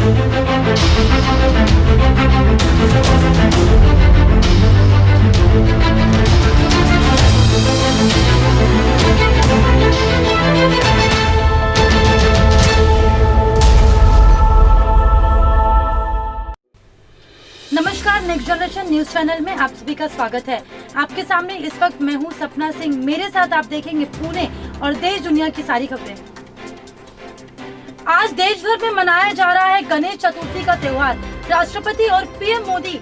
नमस्कार, next generation news channel में आप सभी का स्वागत है। आपके सामने इस वक्त मैं हूं सपना सिंह। मेरे साथ आप देखेंगे पुणे और देश दुनिया की सारी खबरें। आज देश भर में मनाया जा रहा है गणेश चतुर्थी का त्योहार। राष्ट्रपति और पीएम मोदी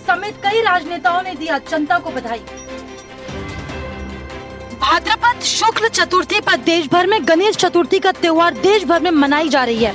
समेत कई राजनेताओं ने दिया जनता को बधाई। भाद्रपद शुक्ल चतुर्थी पर देश भर में गणेश चतुर्थी का त्योहार देश भर में मनाई जा रही है।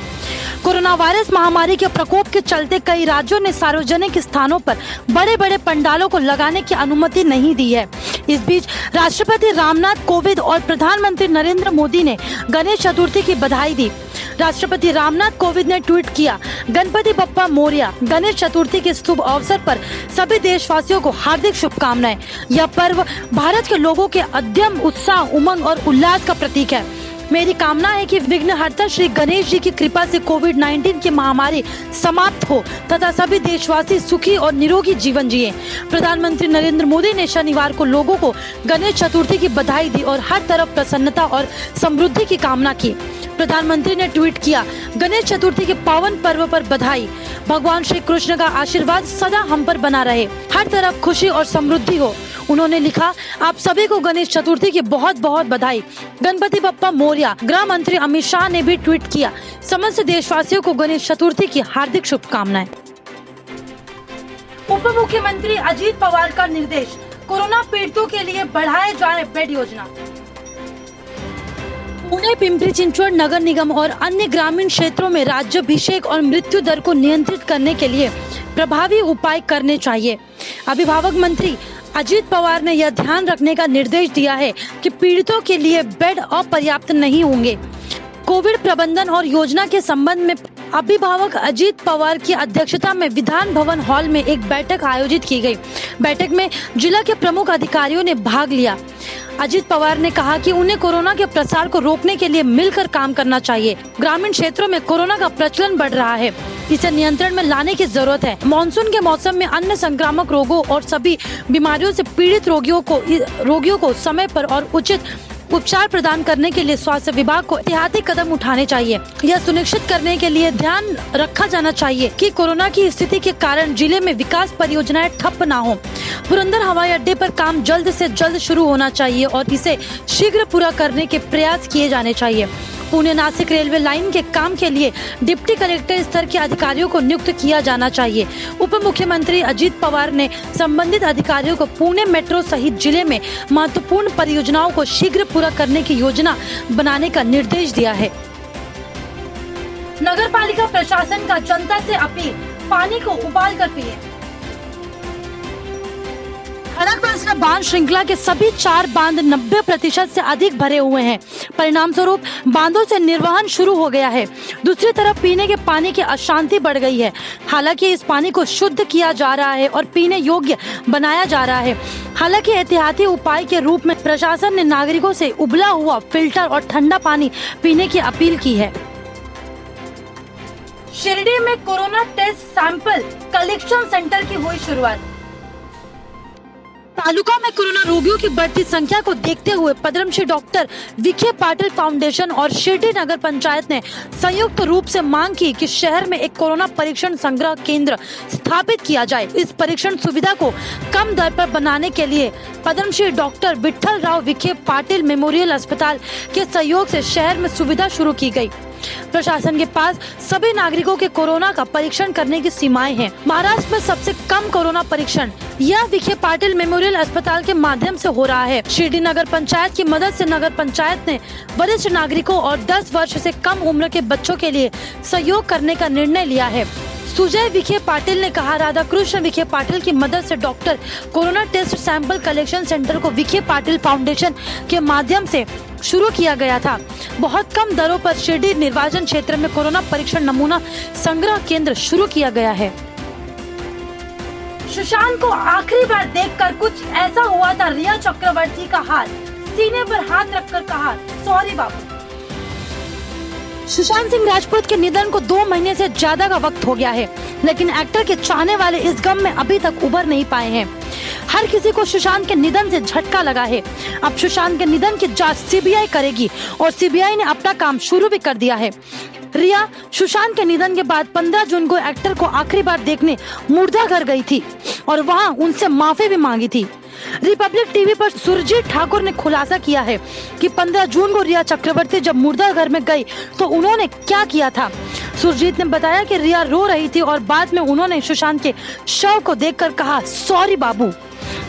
कोरोना वायरस महामारी के प्रकोप के चलते कई राज्यों ने सार्वजनिक स्थानों पर बड़े बड़े पंडालों को लगाने की अनुमति नहीं दी है। इस बीच राष्ट्रपति रामनाथ कोविंद और प्रधानमंत्री नरेंद्र मोदी ने गणेश चतुर्थी की बधाई दी। राष्ट्रपति रामनाथ कोविंद ने ट्वीट किया, गणपति बप्पा मोरया। गणेश चतुर्थी के शुभ अवसर पर सभी देशवासियों को हार्दिक शुभकामनाएं। यह पर्व भारत के लोगों के अदम्य उत्साह, उमंग और उल्लास का प्रतीक है। मेरी कामना है कि विघ्नहर्ता श्री गणेश जी की कृपा से कोविड-19 की महामारी समाप्त हो तथा सभी देशवासी सुखी और निरोगी जीवन जिए। प्रधानमंत्री नरेंद्र मोदी ने शनिवार को लोगों को गणेश चतुर्थी की बधाई दी और हर तरफ प्रसन्नता और समृद्धि की कामना की। प्रधानमंत्री ने ट्वीट किया, गणेश चतुर्थी के पावन पर्व पर बधाई। भगवान श्री कृष्ण का आशीर्वाद सदा हम पर बना रहे, हर तरफ खुशी और समृद्धि हो। उन्होंने लिखा, आप सभी को गणेश चतुर्थी की बहुत बहुत बधाई। गणपति बप्पा मोरया। गृह मंत्री अमित शाह ने भी ट्वीट किया, समस्त देशवासियों को गणेश चतुर्थी की हार्दिक शुभकामनाएं। उप मुख्यमंत्री अजीत पवार का निर्देश, कोरोना पीड़ितों के लिए बढ़ाए जाए बेड योजना। पुणे, पिंपरी चिंचवड नगर निगम और अन्य ग्रामीण क्षेत्रों में राज्याभिषेक और मृत्यु दर को नियंत्रित करने के लिए प्रभावी उपाय करने चाहिए। अभिभावक मंत्री अजीत पवार ने यह ध्यान रखने का निर्देश दिया है कि पीड़ितों के लिए बेड अपर्याप्त नहीं होंगे। कोविड प्रबंधन और योजना के संबंध में अभिभावक अजीत पवार की अध्यक्षता में विधान भवन हॉल में एक बैठक आयोजित की गई। बैठक में जिला के प्रमुख अधिकारियों ने भाग लिया। अजीत पवार ने कहा कि उन्हें कोरोना के प्रसार को रोकने के लिए मिलकर काम करना चाहिए। ग्रामीण क्षेत्रों में कोरोना का प्रचलन बढ़ रहा है, इसे नियंत्रण में लाने की जरूरत है। मानसून के मौसम में अन्य संक्रामक रोगों और सभी बीमारियों से पीड़ित रोगियों को समय पर और उचित उपचार प्रदान करने के लिए स्वास्थ्य विभाग को एहतियाती कदम उठाने चाहिए। यह सुनिश्चित करने के लिए ध्यान रखा जाना चाहिए कि कोरोना की स्थिति के कारण जिले में विकास परियोजनाएं ठप न हो। पुरंदर हवाई अड्डे पर काम जल्द से जल्द शुरू होना चाहिए और इसे शीघ्र पूरा करने के प्रयास किए जाने चाहिए। पुणे नासिक रेलवे लाइन के काम के लिए डिप्टी कलेक्टर स्तर के अधिकारियों को नियुक्त किया जाना चाहिए। उप मुख्यमंत्री अजीत पवार ने संबंधित अधिकारियों को पुणे मेट्रो सहित जिले में महत्वपूर्ण परियोजनाओं को शीघ्र पूरा करने की योजना बनाने का निर्देश दिया है। नगर पालिका प्रशासन का जनता से अपील, पानी को उबाल कर पिए। खड़गपुर बांध श्रृंखला के सभी 4 बांध 90% से अधिक भरे हुए हैं। परिणाम स्वरूप बांधों से निर्वहन शुरू हो गया है। दूसरी तरफ पीने के पानी की अशांति बढ़ गई है। हालांकि इस पानी को शुद्ध किया जा रहा है और पीने योग्य बनाया जा रहा है। हालांकि एहतियाती उपाय के रूप में प्रशासन ने नागरिकों से उबला हुआ फिल्टर और ठंडा पानी पीने की अपील की है। शिरडी में corona test sample collection centre की हुई शुरुआत। तालुका में कोरोना रोगियों की बढ़ती संख्या को देखते हुए पद्मश्री डॉक्टर विखे पाटिल फाउंडेशन और शिरडी नगर पंचायत ने संयुक्त रूप से मांग की कि शहर में एक कोरोना परीक्षण संग्रह केंद्र स्थापित किया जाए। इस परीक्षण सुविधा को कम दर पर बनाने के लिए पद्मश्री डॉक्टर विठल राव विखे पाटिल मेमोरियल अस्पताल के सहयोग से शहर में सुविधा शुरू की गई। प्रशासन के पास सभी नागरिकों के कोरोना का परीक्षण करने की सीमाएं हैं। महाराष्ट्र में सबसे कम कोरोना परीक्षण यह विखे पाटिल मेमोरियल अस्पताल के माध्यम से हो रहा है। शिरडी नगर पंचायत की मदद से नगर पंचायत ने वरिष्ठ नागरिकों और 10 वर्ष से कम उम्र के बच्चों के लिए सहयोग करने का निर्णय लिया है। सुजय विखे पाटिल ने कहा, राधाकृष्ण विखे पाटिल की मदद से doctor corona test sample collection centre को विखे पाटिल फाउंडेशन के माध्यम से शुरू किया गया था। बहुत कम दरों पर शिरडी निर्वाचन क्षेत्र में कोरोना परीक्षण नमूना संग्रह केंद्र शुरू किया गया है। सुशांत को आखिरी बार देखकर कुछ ऐसा हुआ था रिया चक्रवर्ती का हाल। सीने पर हाथ रखकर कहा, सॉरी बाबू। सुशांत सिंह राजपूत के निधन को 2 महीने से ज्यादा का वक्त हो गया है, लेकिन एक्टर के चाहने वाले इस गम में अभी तक उबर नहीं पाए हैं। हर किसी को सुशांत के निधन से झटका लगा है। अब सुशांत के निधन की जांच सीबीआई करेगी और सीबीआई ने अपना काम शुरू भी कर दिया है। रिया सुशांत के निधन के बाद 15 जून को एक्टर को आखिरी बार देखने मुर्दा घर गई थी और वहां उनसे माफी भी मांगी थी। रिपब्लिक टीवी पर सुरजीत ठाकुर ने खुलासा किया है कि 15 जून को रिया चक्रवर्ती जब मुर्दा घर में गई तो उन्होंने क्या किया था। सुरजीत ने बताया कि रिया रो रही थी और बाद में उन्होंने सुशांत के शव को देखकर कहा, सॉरी बाबू।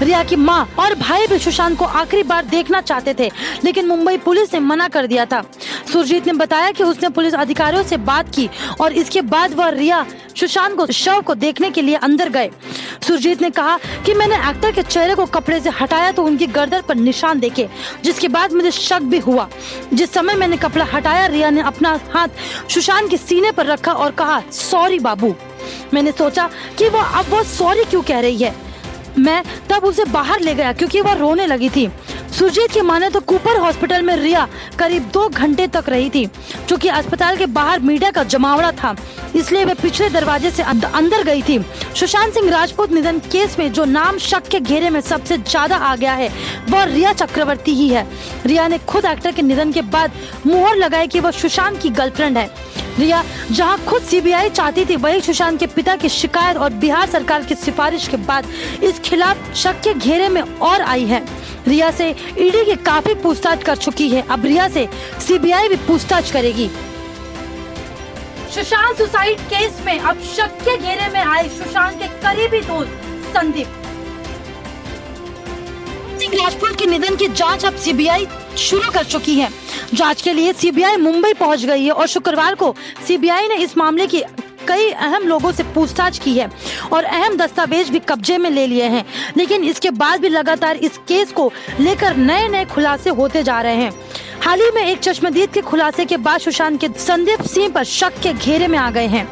रिया की मां और भाई भी सुशांत को आखिरी बार देखना चाहते थे, लेकिन मुंबई पुलिस ने मना कर दिया था। सुरजीत ने बताया कि उसने पुलिस अधिकारियों से बात की और इसके बाद वह रिया सुशांत को शव को देखने के लिए अंदर गए। सुरजीत ने कहा कि मैंने एक्टर के चेहरे को कपड़े से हटाया तो उनकी गर्दन पर निशान देखे, जिसके बाद मुझे शक भी हुआ। जिस समय मैंने कपड़ा हटाया, रिया ने अपना हाथ सुशांत के सीने पर रखा और कहा, सॉरी बाबू। मैंने सोचा कि वो सॉरी क्यों कह रही है। मैं तब उसे बाहर ले गया क्योंकि वह रोने लगी थी। सुरजीत की माने तो कूपर हॉस्पिटल में रिया करीब 2 घंटे तक रही थी। क्योंकि अस्पताल के बाहर मीडिया का जमावड़ा था, इसलिए वे पिछले दरवाजे से अंदर गई थी। सुशांत सिंह राजपूत निधन केस में जो नाम शक के घेरे में सबसे ज्यादा आ गया है वह रिया चक्रवर्ती ही है। रिया ने खुद एक्टर के निधन के बाद मुहर लगाई कि वह सुशांत की गर्लफ्रेंड है। रिया जहां खुद सीबीआई चाहती थी, वही सुशांत के पिता की शिकायत और बिहार सरकार की सिफारिश के बाद इस खिलाफ शक के घेरे में और आई है। रिया से ईडी की काफी पूछताछ कर चुकी है, अब रिया से सीबीआई भी पूछताछ करेगी। सुशांत सुसाइड केस में अब शक के घेरे में आए सुशांत के करीबी दोस्त संदीप सिंह राजपूत के निधन की जांच अब सीबीआई शुरू कर चुकी है। जांच के लिए सीबीआई मुंबई पहुंच गई है और शुक्रवार को सीबीआई ने इस मामले की कई अहम लोगों से पूछताछ की है और अहम दस्तावेज भी कब्जे में ले लिए हैं। लेकिन इसके बाद भी लगातार इस केस को लेकर नए खुलासे होते जा रहे हैं। हाल ही में एक चश्मदीद के खुलासे के बाद सुशांत के संदीप सिंह पर शक के घेरे में आ गए हैं।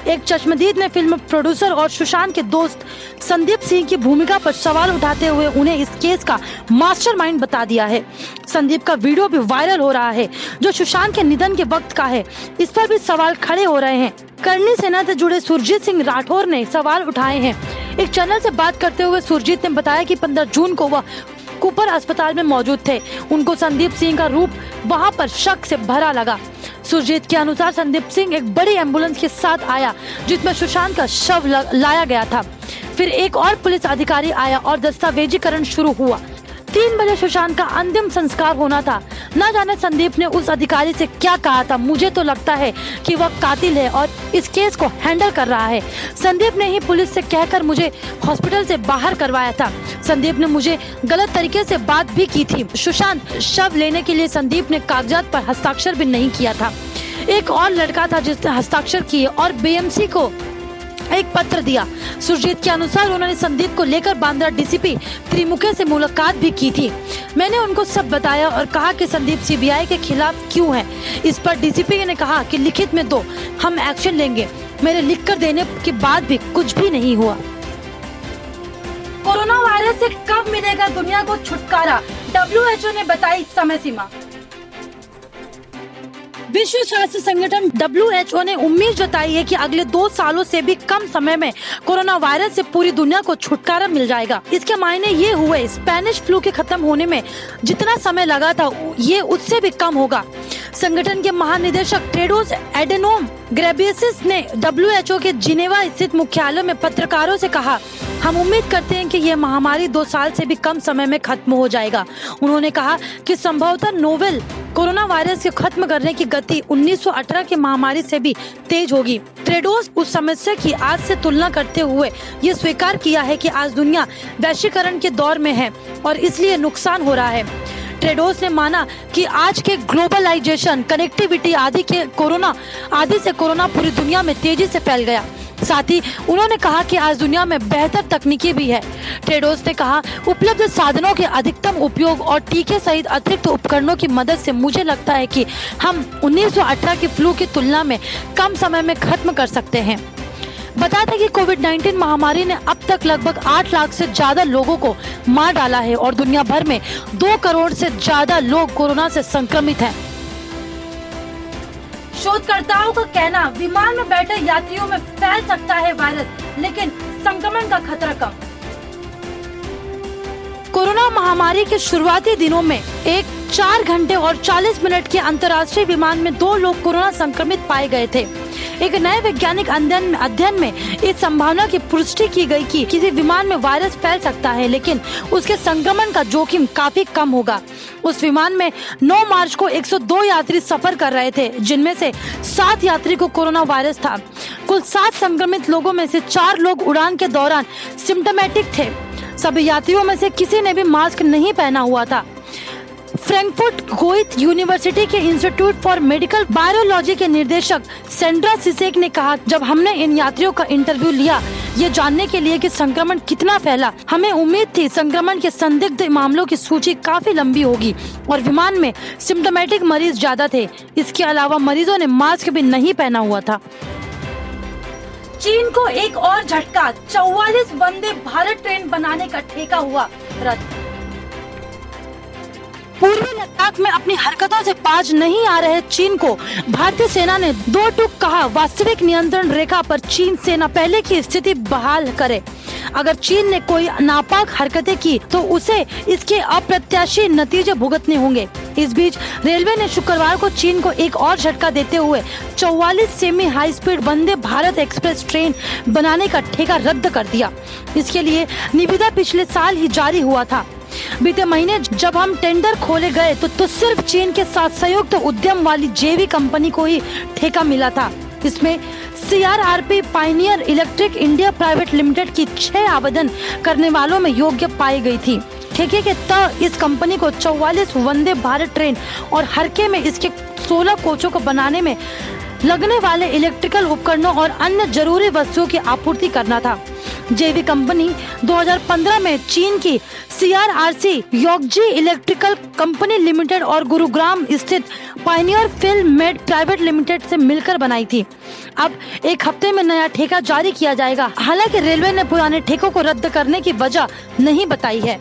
एक चश्मदीद ने फिल्म प्रोड्यूसर और सुशांत के दोस्त संदीप सिंह की भूमिका पर सवाल उठाते हुए उन्हें इस केस का मास्टरमाइंड बता दिया है। संदीप का वीडियो भी वायरल हो रहा है जो सुशांत के निधन के वक्त का है। इस पर भी सवाल खड़े हो रहे हैं। करनी सेना से जुड़े सुरजीत सिंह राठौर ने सवाल उठाए हैं। एक चैनल से बात करते हुए सुरजीत ने बताया कि 15 जून को वह कूपर अस्पताल में मौजूद थे। उनको संदीप सिंह का रूप वहां पर शक से भरा लगा। सुरजीत के अनुसार संदीप सिंह एक बड़ी एम्बुलेंस के साथ आया जिसमें सुशांत का शव लाया गया था। फिर एक और पुलिस अधिकारी आया और दस्तावेजीकरण शुरू हुआ। 3 बजे सुशांत का अंतिम संस्कार होना था। न जाने संदीप ने उस अधिकारी से क्या कहा था। मुझे तो लगता है कि वह कातिल है और इस केस को हैंडल कर रहा है। संदीप ने ही पुलिस से कहकर मुझे हॉस्पिटल से बाहर करवाया था। संदीप ने मुझे गलत तरीके से बात भी की थी। सुशांत शव लेने के लिए संदीप ने कागजात पर हस्ताक्षर भी नहीं किया था। एक और लड़का था जिसने हस्ताक्षर किए और बीएमसी को एक पत्र दिया। सुरजीत के अनुसार उन्होंने संदीप को लेकर बांद्रा डीसीपी त्रिमुखे से मुलाकात भी की थी। मैंने उनको सब बताया और कहा कि संदीप सीबीआई के खिलाफ क्यों है। इस पर डीसीपी ने कहा कि लिखित में दो, हम एक्शन लेंगे। मेरे लिखकर देने के बाद भी कुछ भी नहीं हुआ। कोरोना वायरस से कब मिलेगा दुनिया को छुटकारा, WHO ने बताई समय सीमा। विश्व स्वास्थ्य संगठन WHO ने उम्मीद जताई है कि अगले 2 सालों से भी कम समय में कोरोना वायरस से पूरी दुनिया को छुटकारा मिल जाएगा। इसके मायने ये हुए स्पेनिश फ्लू के खत्म होने में जितना समय लगा था ये उससे भी कम होगा। संगठन के महानिदेशक टेड्रोस एडेनोम घेब्रेयेसस ने WHO के जिनेवा स्थित मुख्यालय में पत्रकारों से कहा, हम उम्मीद करते हैं कि यह महामारी 2 साल से भी कम समय में खत्म हो जाएगा। उन्होंने कहा कि संभवतः नोवेल कोरोना वायरस के खत्म करने की गति 1918 की महामारी से भी तेज होगी। टेड्रोस उस समस्या की आज से तुलना करते हुए ये स्वीकार किया है कि आज दुनिया वैश्वीकरण के दौर में है और इसलिए नुकसान हो रहा है। टेड्रोस ने माना कि आज के ग्लोबलाइजेशन, कनेक्टिविटी आदि से कोरोना पूरी दुनिया में तेजी से फैल गया। साथ ही उन्होंने कहा कि आज दुनिया में बेहतर तकनीकी भी है। टेड्रोस ने कहा, उपलब्ध साधनों के अधिकतम उपयोग और टीके सहित अतिरिक्त उपकरणों की मदद से मुझे लगता है कि हम 1918 की फ्लू की तुलना में कम समय में खत्म कर सकते हैं। बता दें कि कोविड-19 महामारी ने अब तक लगभग 8 लाख से ज्यादा लोगों को मार डाला है और दुनिया भर में 2 करोड़ से ज्यादा लोग कोरोना से संक्रमित हैं। शोधकर्ताओं का कहना, विमान में बैठे यात्रियों में फैल सकता है वायरस, लेकिन संक्रमण का खतरा कम। कोरोना महामारी के शुरुआती दिनों में 4 घंटे और 40 मिनट के अंतर्राष्ट्रीय विमान में 2 लोग कोरोना संक्रमित पाए गए थे। एक नए वैज्ञानिक अध्ययन में इस संभावना की पुष्टि की गई कि किसी विमान में वायरस फैल सकता है, लेकिन उसके संक्रमण का जोखिम काफी कम होगा। उस विमान में 9 मार्च को 102 यात्री सफर कर रहे थे, जिनमें से 7 यात्री को कोरोना वायरस था। कुल 7 संक्रमित लोगों में से 4 लोग उड़ान के दौरान सिम्टोमेटिक थे। सभी यात्रियों में से किसी ने भी मास्क नहीं पहना हुआ था। फ्रैंकफर्ट गोएथ यूनिवर्सिटी के इंस्टीट्यूट फॉर मेडिकल बायोलॉजी के निदेशक सेंड्रा सिसेक ने कहा, जब हमने इन यात्रियों का इंटरव्यू लिया ये जानने के लिए कि संक्रमण कितना फैला, हमें उम्मीद थी संक्रमण के संदिग्ध मामलों की सूची काफी लंबी होगी और विमान में सिम्टोमेटिक मरीज ज्यादा थे। इसके अलावा मरीजों ने मास्क भी नहीं पहना हुआ था। चीन को एक और झटका, 44 वंदे भारत ट्रेन बनाने का ठेका हुआ रद्द। पूर्वी लद्दाख में अपनी हरकतों से बाज नहीं आ रहे चीन को भारतीय सेना ने 2 टूक कहा, वास्तविक नियंत्रण रेखा पर चीन सेना पहले की स्थिति बहाल करे। अगर चीन ने कोई नापाक हरकतें की तो उसे इसके अप्रत्याशित नतीजे भुगतने होंगे। इस बीच रेलवे ने शुक्रवार को चीन को एक और झटका देते हुए 44 semi high speed Vande Bharat express train बनाने का ठेका रद्द कर दिया। इसके लिए निविदा पिछले साल ही जारी हुआ था। बीते महीने जब हम टेंडर खोले गए तो सिर्फ चीन के साथ संयुक्त उद्यम वाली जेवी कंपनी को ही ठेका मिला था। इसमें CRRP Pioneer electric India private limited की 6 आवेदन करने वालों में योग्य पाई गई थी। ठेके के तहत इस कंपनी को 44 वंदे भारत ट्रेन और हरके में इसके 16 कोचों को बनाने में लगने वाले इलेक्ट्रिकल उपकरणों और अन्य जरूरी वस्तुओं की आपूर्ति करना था। जेवी कंपनी 2015 में चीन की CRRC योगजी इलेक्ट्रिकल कंपनी लिमिटेड और गुरुग्राम स्थित Pioneer film made private limited से मिलकर बनाई थी। अब एक हफ्ते में नया ठेका जारी किया जाएगा। हालांकि रेलवे ने पुराने ठेकों को रद्द करने की वजह नहीं बताई है।